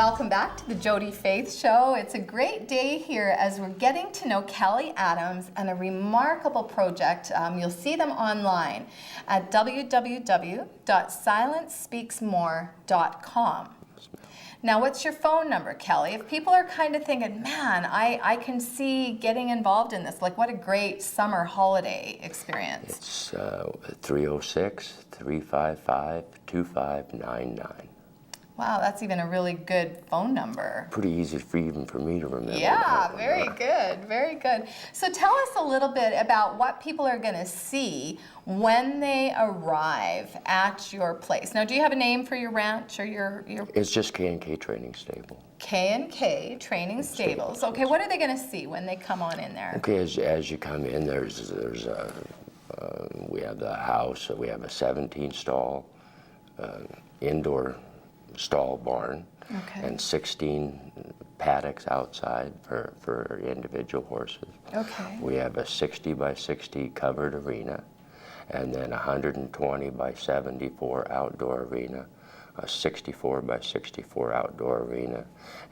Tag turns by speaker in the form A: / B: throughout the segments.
A: Welcome back to the Jodi Faith Show. It's a great day here as we're getting to know Kelly Adams and a remarkable project. You'll see them online at www.silencespeaksmore.com. Now, what's your phone number, Kelly? If people are kind of thinking, man, I can see getting involved in this, like what a great summer holiday experience.
B: It's 306-355-2599.
A: Wow, that's even a really good phone number.
B: Pretty easy even for me to remember.
A: Yeah, very good, very good. So tell us a little bit about what people are going to see when they arrive at your place. Now, do you have a name for your ranch or your?
B: It's just K&K Training Stable.
A: K&K Training Stables. Okay, what are they going to see when they come on in there?
B: Okay, as you come in, there's we have the house. We have a 17-stall indoor stall barn,
A: okay,
B: and 16 paddocks outside for individual horses.
A: Okay.
B: We have a 60 by 60 covered arena, and then 120 by 74 outdoor arena, a 64 by 64 outdoor arena,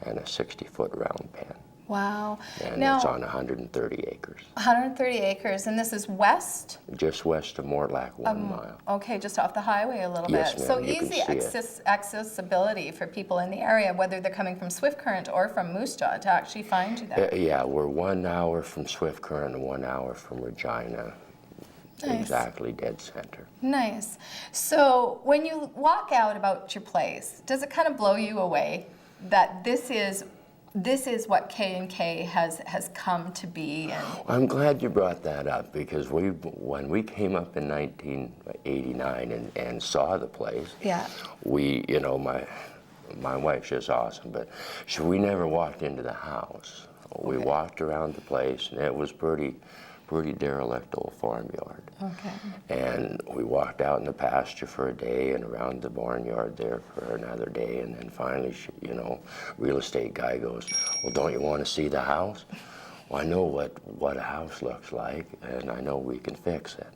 B: and a 60-foot round pen.
A: Wow.
B: And
A: now,
B: it's on 130 acres.
A: 130 acres, and this is west?
B: Just west of Mortlack, 1 mile.
A: Okay, just off the highway a little
B: Yes,
A: bit.
B: ma'am,
A: So
B: you can
A: easy
B: see
A: accessibility for people in the area, whether they're coming from Swift Current or from Moose Jaw, to actually find you there.
B: Yeah, we're 1 hour from Swift Current and 1 hour from Regina.
A: Nice.
B: Exactly dead center.
A: Nice. So when you walk out about your place, does it kind of blow you away that this is what K&K has come to be? And
B: I'm glad you brought that up, because when we came up in 1989 and saw the place,
A: yeah,
B: we, my wife's just awesome, but we never walked into the house. We walked around the place, and it was pretty derelict old farmyard.
A: okay,
B: And we walked out in the pasture for a day and around the barnyard there for another day, and then finally, real estate guy goes, well, don't you want to see the house? Well, I know what a house looks like, and I know we can fix it.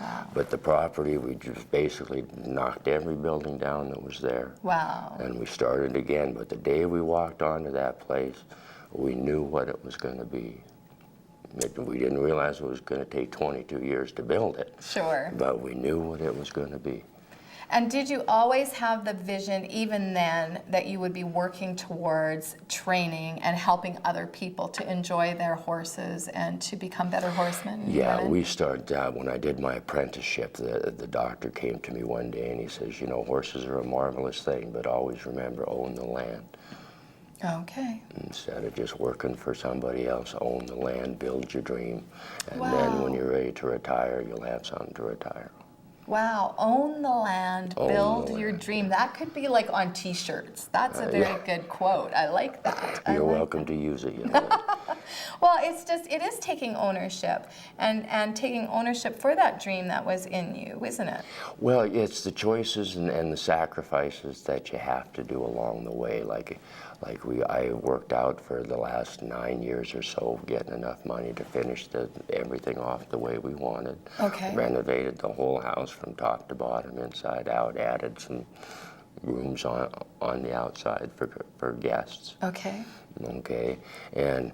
A: wow,
B: But the property, we just basically knocked every building down that was there.
A: wow,
B: And we started again, but the day we walked onto that place, we knew what it was going to be. We didn't realize it was going to take 22 years to build it.
A: sure.
B: But we knew what it was going to be.
A: And did you always have the vision, even then, that you would be working towards training and helping other people to enjoy their horses and to become better horsemen? and
B: Yeah,
A: women?
B: we started, when I did my apprenticeship, the doctor came to me one day and he says, horses are a marvelous thing, but always remember, own the land.
A: Okay.
B: Instead of just working for somebody else, own the land, build your dream, and
A: Wow.
B: then when you're ready to retire, you'll have something to retire.
A: Wow, own the land,
B: Own
A: build
B: the
A: your
B: land.
A: dream. That could be like on t-shirts. That's a very
B: yeah.
A: good quote. I like that. I
B: You're
A: like
B: welcome to use it.
A: Well, it is taking ownership and taking ownership for that dream that was in you, isn't it?
B: Well, it's the choices and the sacrifices that you have to do along the way. I worked out for the last 9 years or so, getting enough money to finish everything off the way we wanted.
A: Okay.
B: Renovated the whole house from top to bottom, inside out, added some rooms on the outside for guests.
A: Okay.
B: Okay, and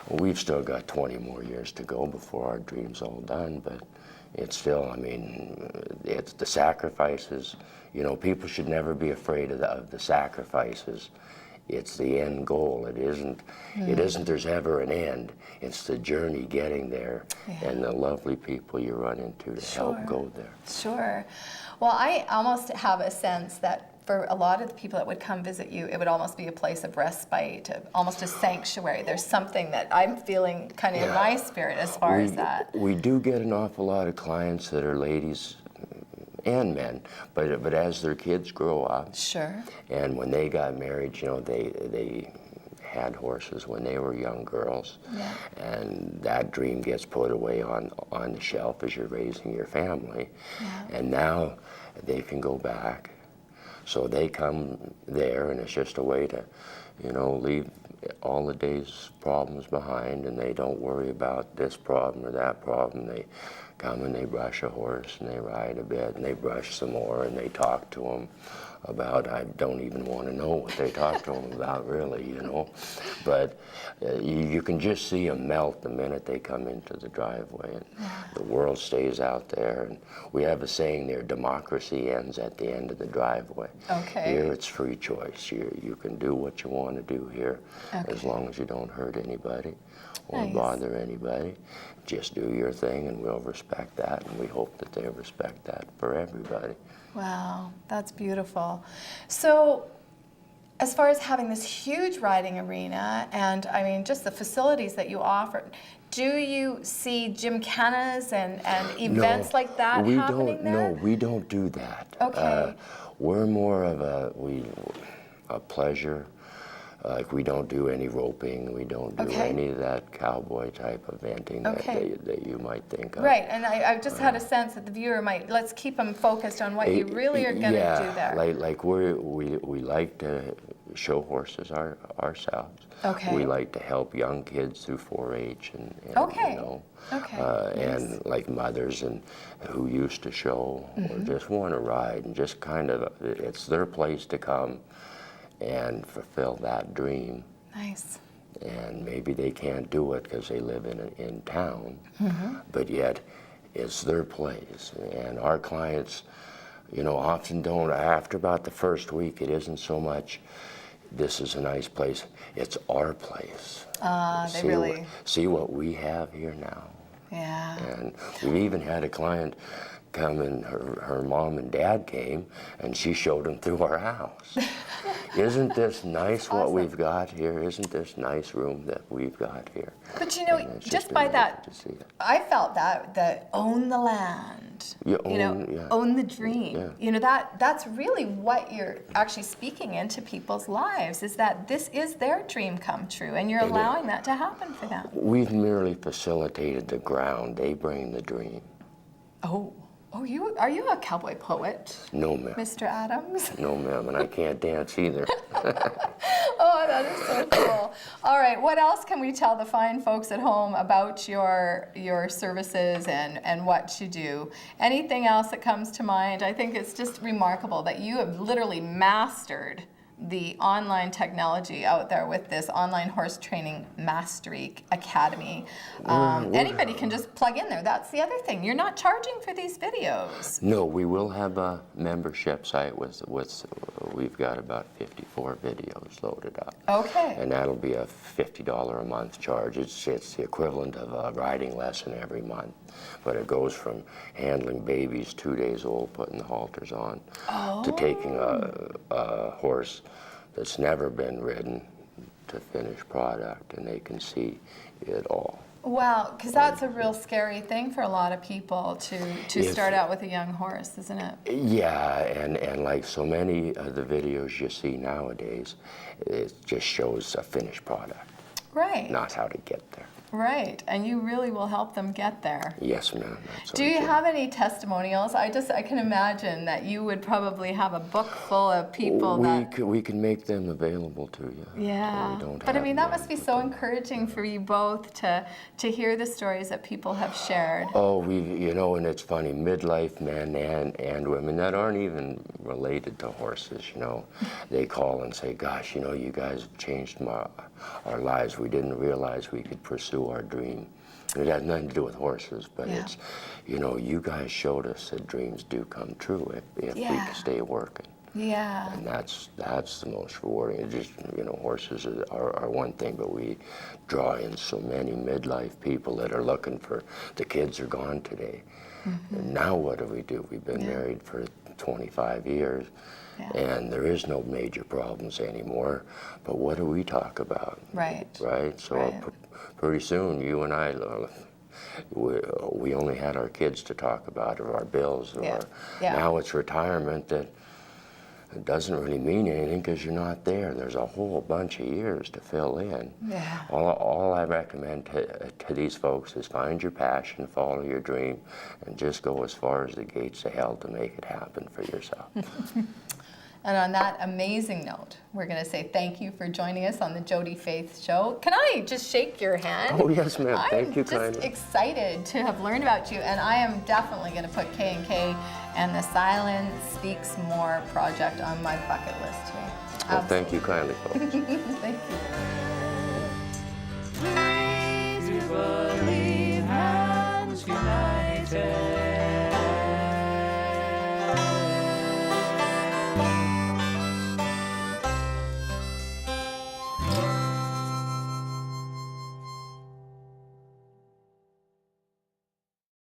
B: we've still got 20 more years to go before our dream's all done, but it's still, it's the sacrifices. People should never be afraid of the sacrifices. It's the end goal. It isn't there's ever an end. It's the journey getting there, and the lovely people you run into to help go there.
A: Sure. Well, I almost have a sense that for a lot of the people that would come visit you, it would almost be a place of respite, almost a sanctuary. There's something that I'm feeling kind of in my spirit as far as that.
B: We do get an awful lot of clients that are ladies and men, but as their kids grow up,
A: Sure.
B: and when they got married, they had horses when they were young girls, and that dream gets put away on the shelf as you're raising your family, and now they can go back. So they come there, and it's just a way to, leave all the days problems behind, and they don't worry about this problem or that problem. They come and they brush a horse, and they ride a bit, and they brush some more, and they talk to them about, I don't even want to know what they talk to them about, really, you know. But you can just see them melt the minute they come into the driveway, and the world stays out there. And we have a saying there, democracy ends at the end of the driveway.
A: Okay.
B: Here it's free choice. You can do what you want to do here, as long as you don't hurt anybody or bother anybody. Just do your thing, and we'll respect that, and we hope that they respect that for everybody.
A: Wow, that's beautiful. So, as far as having this huge riding arena, and I mean, just the facilities that you offer, do you see gymkhanas and events like that happening there?
B: No, we don't do that.
A: Okay.
B: We're more of a pleasure. Like, we don't do any roping, we don't do any of that cowboy type eventing that you might think of.
A: Right, and I just had a sense that the viewer might, let's keep them focused on what you really are going to do there.
B: Like we like to show horses ourselves.
A: Okay.
B: We like to help young kids through 4-H and you know, and like mothers and who used to show or just want to ride, and just kind of, it's their place to come and fulfill that dream.
A: Nice.
B: And maybe they can't do it because they live in town, but yet it's their place. And our clients, you know, often don't, after about the first week, it isn't so much, this is a nice place, it's our place. See what we have here now.
A: Yeah.
B: And we've even had a client come, and her mom and dad came, and she showed them through our house. Isn't this nice what we've got here? Isn't this nice room that we've got here?
A: But you know, just by that, I felt that own the land, own the dream.
B: Yeah.
A: You know, that's really what you're actually speaking into people's lives, is that this is their dream come true, and you're allowing that to happen for them.
B: We've merely facilitated the ground. They bring the dream.
A: Oh, are you a cowboy poet?
B: No, ma'am.
A: Mr. Adams?
B: No, ma'am, and I can't dance either.
A: Oh, that is so cool. All right, what else can we tell the fine folks at home about your services and what you do? Anything else that comes to mind? I think it's just remarkable that you have literally mastered the online technology out there with this online horse training mastery academy. Anybody can just plug in there. That's the other thing. You're not charging for these videos.
B: No, we will have a membership site with we've got about 54 videos loaded up.
A: Okay.
B: And that'll be a $50 a month charge. It's the equivalent of a riding lesson every month. But it goes from handling babies 2 days old, putting the halters on, to taking a horse that's never been ridden to finished product, and they can see it all.
A: Wow, because that's a real scary thing for a lot of people to start out with a young horse, isn't it?
B: Yeah, and like so many of the videos you see nowadays, it just shows a finished product.
A: Right.
B: Not how to get there.
A: Right, and you really will help them get there.
B: Yes, ma'am.
A: Do you have any testimonials? I can imagine that you would probably have a book full of people
B: we can make them available to you.
A: Yeah, but I mean, that must be so encouraging for you both to hear the stories that people have shared.
B: Oh, and it's funny, midlife men and women that aren't even related to horses, they call and say, gosh, you guys have changed our lives. We didn't realize we could pursue our dream. It had nothing to do with horses, but it's, you guys showed us that dreams do come true if we can stay working.
A: Yeah.
B: And that's the most rewarding. It just, horses are one thing, but we draw in so many midlife people that are looking for, the kids are gone today. And now what do? We've been married for 25 years. Yeah. And there is no major problems anymore, but what do we talk about?
A: Right.
B: Right? So pretty soon, you and I, we only had our kids to talk about, or our bills, or now it's retirement that it doesn't really mean anything because you're not there. There's a whole bunch of years to fill in. Yeah. All I recommend to these folks is find your passion, follow your dream, and just go as far as the gates of hell to make it happen for yourself.
A: And on that amazing note, we're going to say thank you for joining us on the Jodi Faith Show. Can I just shake your hand?
B: Oh, yes, ma'am. Thank you kindly.
A: I'm just excited to have learned about you, and I am definitely going to put K&K and the Silence Speaks More project on my bucket list here.
B: Well, thank you kindly, folks.
A: Thank you.